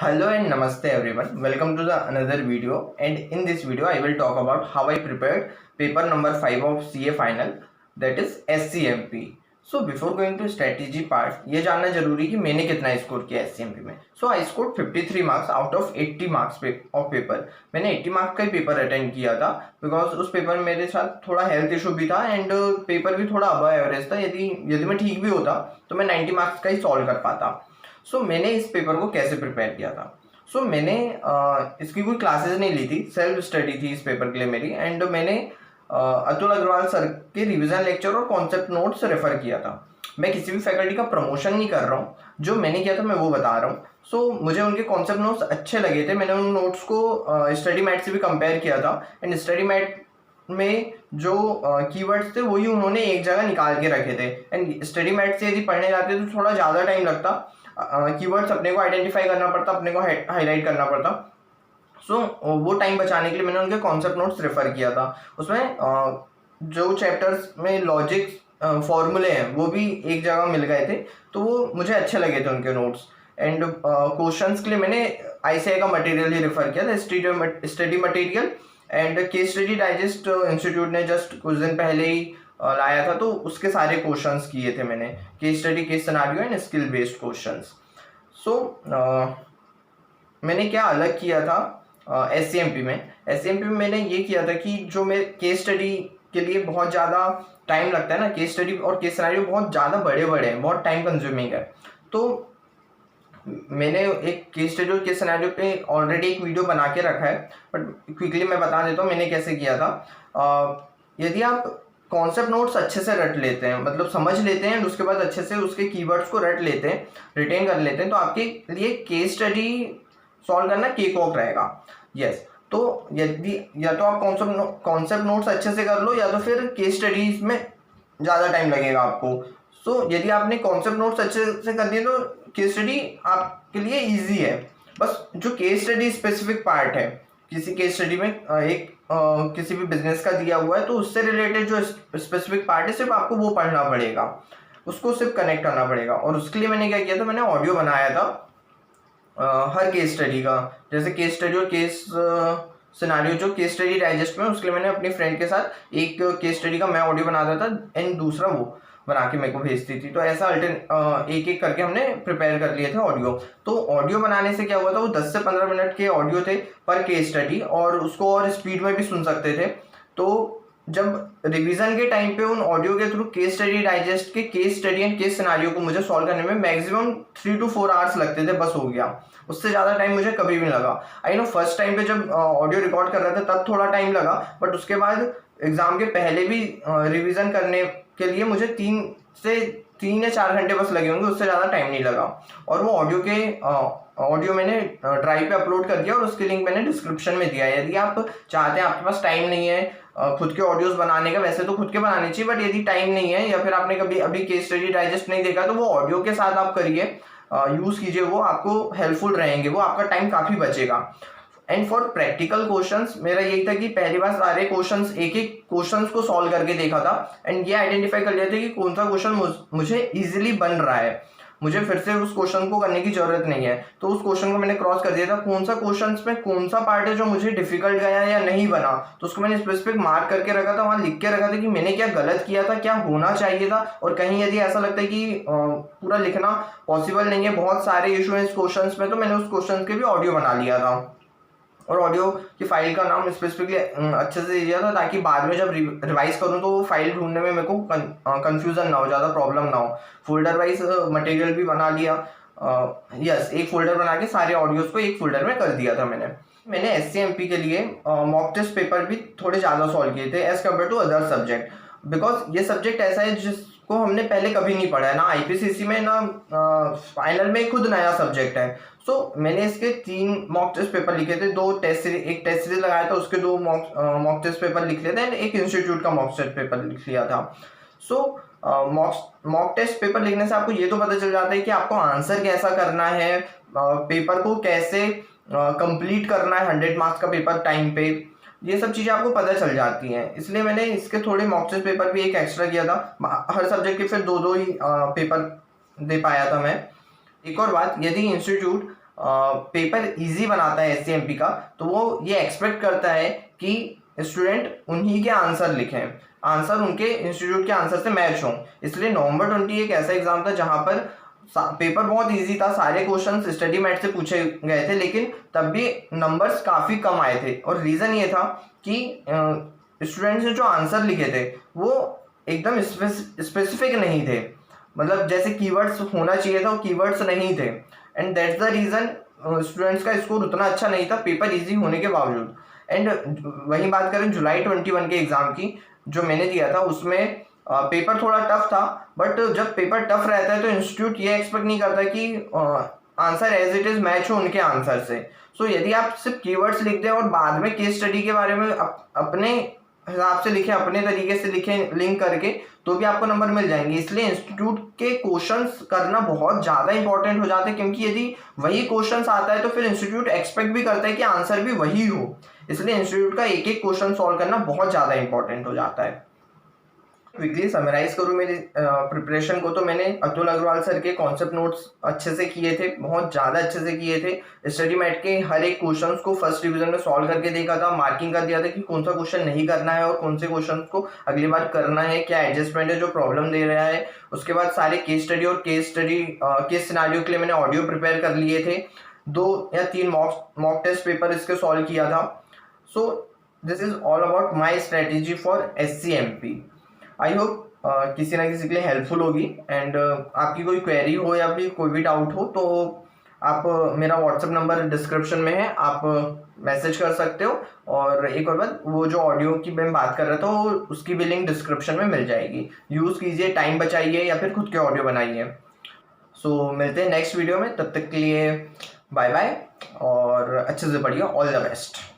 Hello and namaste everyone. Welcome to the another video, and in this video I will talk about how I prepared paper number 5 of CA final, that is SCMP. So before going to strategy part, ये जानना जरूरी कि मैंने कितना score किया SCMP में. So I scored 53 marks out of 80 marks of paper. मैंने 80 marks का ही पेपर अटेंड किया था बिकॉज उस पेपर में मेरे साथ थोड़ा हेल्थ इशू भी था एंड पेपर भी थोड़ा अबव एवरेज था. यदि मैं ठीक भी होता तो मैं 90 मार्क्स का ही सॉल्व कर पाता. मैंने इस पेपर को कैसे प्रिपेयर किया था. मैंने इसकी कोई क्लासेस नहीं ली थी, सेल्फ स्टडी थी इस पेपर के लिए मेरी. एंड मैंने अतुल अग्रवाल सर के रिवीजन लेक्चर और कॉन्सेप्ट नोट्स रेफर किया था. मैं किसी भी फैकल्टी का प्रमोशन नहीं कर रहा हूँ, जो मैंने किया था मैं वो बता रहा हूँ. मुझे उनके कॉन्सेप्ट नोट्स अच्छे लगे थे. मैंने उन नोट्स को स्टडी मैट से भी कंपेयर किया था एंड स्टडी मैट में जो कीवर्ड्स थे वही उन्होंने एक जगह निकाल के रखे थे. एंड स्टडी मैट से यदि पढ़ने जाते तो थोड़ा ज़्यादा टाइम लगता. कीवर्ड्स अपने को आइडेंटिफाई करना पड़ता, अपने को हाईलाइट करना पड़ता. वो टाइम बचाने के लिए मैंने उनके कॉन्सेप्ट नोट्स रेफर किया था. उसमें जो चैप्टर्स में लॉजिक फॉर्मूले हैं वो भी एक जगह मिल गए थे, तो वो मुझे अच्छे लगे थे उनके नोट्स. एंड क्वेश्चंस के लिए मैंने ICAI का मटेरियल ही रेफर किया था, study material. And case study digest institute ने जस्ट कुछ दिन पहले ही लाया था, तो उसके सारे क्वेश्चंस किए थे मैंने, case study, case scenario and skill based questions. मैंने क्या अलग किया था SCMP में मैंने ये किया था कि जो मैं केस स्टडी के लिए बहुत ज़्यादा टाइम लगता है ना, केस स्टडी और केस सिनेरियो बहुत ज़्यादा बड़े हैं, बहुत टाइम कंज्यूमिंग है. तो मैंने एक केस स्टडी और केस सिनेरियो पे ऑलरेडी एक वीडियो बना के रखा है, बट क्विकली मैं बता देता हूँ मैंने कैसे किया था. यदि आप कॉन्सेप्ट नोट्स अच्छे से रट लेते हैं, मतलब समझ लेते हैं, उसके बाद अच्छे से उसके कीवर्ड्स को रट लेते हैं, रिटेन कर लेते हैं, तो आपके लिए केस स्टडी सॉल्व करना केक वॉक रहेगा. यस. तो यदि या तो आप कॉन्सेप्ट नोट्स अच्छे से कर लो या तो फिर केस स्टडीज में ज़्यादा टाइम लगेगा आपको. यदि आपने कॉन्सेप्ट नोट्स अच्छे से कर दिए तो केस स्टडी आपके लिए ईजी है. बस जो केस स्टडी स्पेसिफिक पार्ट है, किसी केस स्टडी में किसी भी बिजनेस का दिया हुआ है तो उससे रिलेटेड जो स्पेसिफिक पार्ट है सिर्फ आपको वो पढ़ना पड़ेगा, उसको सिर्फ कनेक्ट करना पड़ेगा. और उसके लिए मैंने क्या किया था, मैंने ऑडियो बनाया था हर केस स्टडी का. जैसे केस स्टडी और केस सिनेरियो जो केस स्टडी डाइजेस्ट में, उसके लिए मैंने अपनी फ्रेंड के साथ एक केस स्टडी का मैं ऑडियो बनाता था एंड दूसरा वो बना के मेरे को भेजती थी. तो ऐसा एक एक करके हमने प्रिपेयर कर लिए थे ऑडियो. तो ऑडियो बनाने से क्या हुआ था, वो 10 से 15 मिनट के ऑडियो थे पर केस स्टडी, और उसको और स्पीड में भी सुन सकते थे. तो जब रिवीजन के टाइम पे उन ऑडियो के थ्रू केस स्टडी डाइजेस्ट के case study and case scenario को मुझे सॉल्व करने में मैक्सिमम 3 to 4 आवर्स लगते थे, बस हो गया. उससे ज़्यादा टाइम मुझे कभी भी नहीं लगा. आई नो फर्स्ट टाइम पे जब ऑडियो रिकॉर्ड कर रहे थे तब थोड़ा टाइम लगा, बट उसके बाद एग्जाम के पहले भी रिवीजन करने के लिए मुझे 3 या 4 घंटे बस लगे होंगे, उससे ज़्यादा टाइम नहीं लगा. और वो ऑडियो मैंने ड्राइव पे अपलोड कर दिया और उसकी लिंक मैंने डिस्क्रिप्शन में दिया है. यदि आप चाहते हैं, आपके पास टाइम नहीं है खुद के ऑडियोज बनाने का, वैसे तो खुद के बनाने चाहिए, बट यदि टाइम नहीं है या फिर आपने कभी अभी केस स्टडी डाइजेस्ट नहीं देखा तो वो ऑडियो के साथ आप करिए, यूज़ कीजिए, वो आपको हेल्पफुल रहेंगे, वो आपका टाइम काफ़ी बचेगा. एंड फॉर प्रैक्टिकल क्वेश्चंस मेरा यही था कि पहली बार सारे क्वेश्चंस, एक एक क्वेश्चंस को सॉल्व करके देखा था एंड ये आइडेंटिफाई कर लिया था कि कौन सा क्वेश्चन मुझे इजीली बन रहा है, मुझे फिर से उस क्वेश्चन को करने की जरूरत नहीं है. तो उस क्वेश्चन को मैंने क्रॉस कर दिया था, कौन सा क्वेश्चन में कौन सा पार्ट है जो मुझे डिफिकल्ट गया या नहीं बना, तो उसको मैंने स्पेसिफिक मार्क करके रखा था, वहां लिख के रखा था कि मैंने क्या गलत किया था, क्या होना चाहिए था. और कहीं यदि ऐसा लगता है कि पूरा लिखना पॉसिबल नहीं है, बहुत सारे इशू है इस क्वेश्चन में, तो मैंने उस क्वेश्चन के भी ऑडियो बना लिया था और ऑडियो की फाइल का नाम स्पेसिफिकली अच्छे से दिया था, ताकि बाद में जब रिवाइज करूं तो वो फाइल ढूंढने में मेरे को कंफ्यूजन ना हो, ज़्यादा प्रॉब्लम ना हो. फोल्डर वाइज मटेरियल भी बना लिया. यस, एक फोल्डर बना के सारे ऑडियोज को एक फोल्डर में कर दिया था मैंने SCMP के लिए मॉक टेस्ट पेपर भी थोड़े ज़्यादा सॉल्व किए थे as compare to other subject, because ये सब्जेक्ट ऐसा है जिसको हमने पहले कभी नहीं पढ़ा है, ना IPCC में ना फाइनल में, खुद नया सब्जेक्ट है. मैंने इसके 3 मॉक टेस्ट पेपर लिखे थे, एक टेस्ट सीरीज लगाया था, उसके 2 मॉक टेस्ट पेपर लिख लिए थे एंड एक इंस्टीट्यूट का मॉक टेस्ट पेपर लिख लिया था. मॉक टेस्ट पेपर लिखने से आपको ये तो पता चल जाता है कि आपको आंसर कैसा करना है, पेपर को कैसे कंप्लीट करना है, 100 मार्क्स का पेपर टाइम पे, ये सब चीज़ें आपको पता चल जाती हैं. इसलिए मैंने इसके थोड़े मॉक टेस्ट पेपर भी एक एक्स्ट्रा किया था. हर सब्जेक्ट के फिर 2 ही पेपर दे पाया था मैं. एक और बात, यदि इंस्टीट्यूट पेपर इजी बनाता है SCMP का, तो वो ये एक्सपेक्ट करता है कि स्टूडेंट उन्हीं के आंसर लिखें, आंसर उनके इंस्टीट्यूट के आंसर से मैच हों। इसलिए नवंबर 20 एक ऐसा एग्जाम था जहां पर पेपर बहुत इजी था, सारे क्वेश्चन स्टडी मैट से पूछे गए थे, लेकिन तब भी नंबर्स काफ़ी कम आए थे। और रीज़न ये था कि स्टूडेंट्स ने जो आंसर लिखे थे वो एकदम स्पेसिफिक नहीं थे, मतलब जैसे कीवर्ड्स होना चाहिए था वो कीवर्ड्स नहीं थे, and that's the reason students का स्कोर उतना अच्छा नहीं था पेपर इजी होने के बावजूद। एंड वहीं बात करें जुलाई 21 के एग्ज़ाम की जो मैंने दिया था, उसमें पेपर थोड़ा टफ था, बट जब पेपर टफ रहता है तो इंस्टीट्यूट ये एक्सपेक्ट नहीं करता कि answer as it is match हो उनके आंसर से। सो यदि आप सिर्फ कीवर्ड्स लिख दें और बाद में केस स्टडी के बारे में अपने हिसाब से लिखें, अपने तरीके से लिखें लिंक करके, तो भी आपको नंबर मिल जाएंगे। इसलिए इंस्टीट्यूट के क्वेश्चंस करना बहुत ज़्यादा इंपॉर्टेंट हो जाते हैं, क्योंकि यदि वही क्वेश्चंस आता है तो फिर इंस्टीट्यूट एक्सपेक्ट भी करता है कि आंसर भी वही हो। इसलिए इंस्टीट्यूट का एक एक क्वेश्चन सॉल्व करना बहुत ज़्यादा इंपॉर्टेंट हो जाता है। क्विकली समराइज करूँ मेरी प्रिपरेशन को, तो मैंने अतुल अग्रवाल सर के कॉन्सेप्ट नोट्स अच्छे से किए थे, बहुत ज़्यादा अच्छे से किए थे। स्टडी मैट के हर एक क्वेश्चंस को फर्स्ट रिवीजन में सॉल्व करके देखा था, मार्किंग कर दिया था कि कौन सा क्वेश्चन नहीं करना है और कौन से क्वेश्चन को अगली बार करना है, क्या एडजस्टमेंट है जो प्रॉब्लम दे रहा है। उसके बाद सारे केस स्टडी और केस सिनारियो के लिए मैंने ऑडियो प्रिपेयर कर लिए थे, 2 या 3 मॉक टेस्ट पेपर इसके सॉल्व किया था। So this is all about my strategy for SCMP। I hope किसी ना किसी के लिए हेल्पफुल होगी। एंड आपकी कोई क्वेरी हो या फिर कोई भी डाउट हो तो आप मेरा व्हाट्सएप नंबर डिस्क्रिप्शन में है, आप मैसेज कर सकते हो। और एक और बात, वो जो ऑडियो की मैं बात कर रहा था वो उसकी भी लिंक डिस्क्रिप्शन में मिल जाएगी। यूज़ कीजिए, टाइम बचाइए या फिर खुद के ऑडियो बनाइए। सो मिलते हैं नेक्स्ट वीडियो में, तब तक के लिए बाय बाय और अच्छे से पढ़िए। All the best.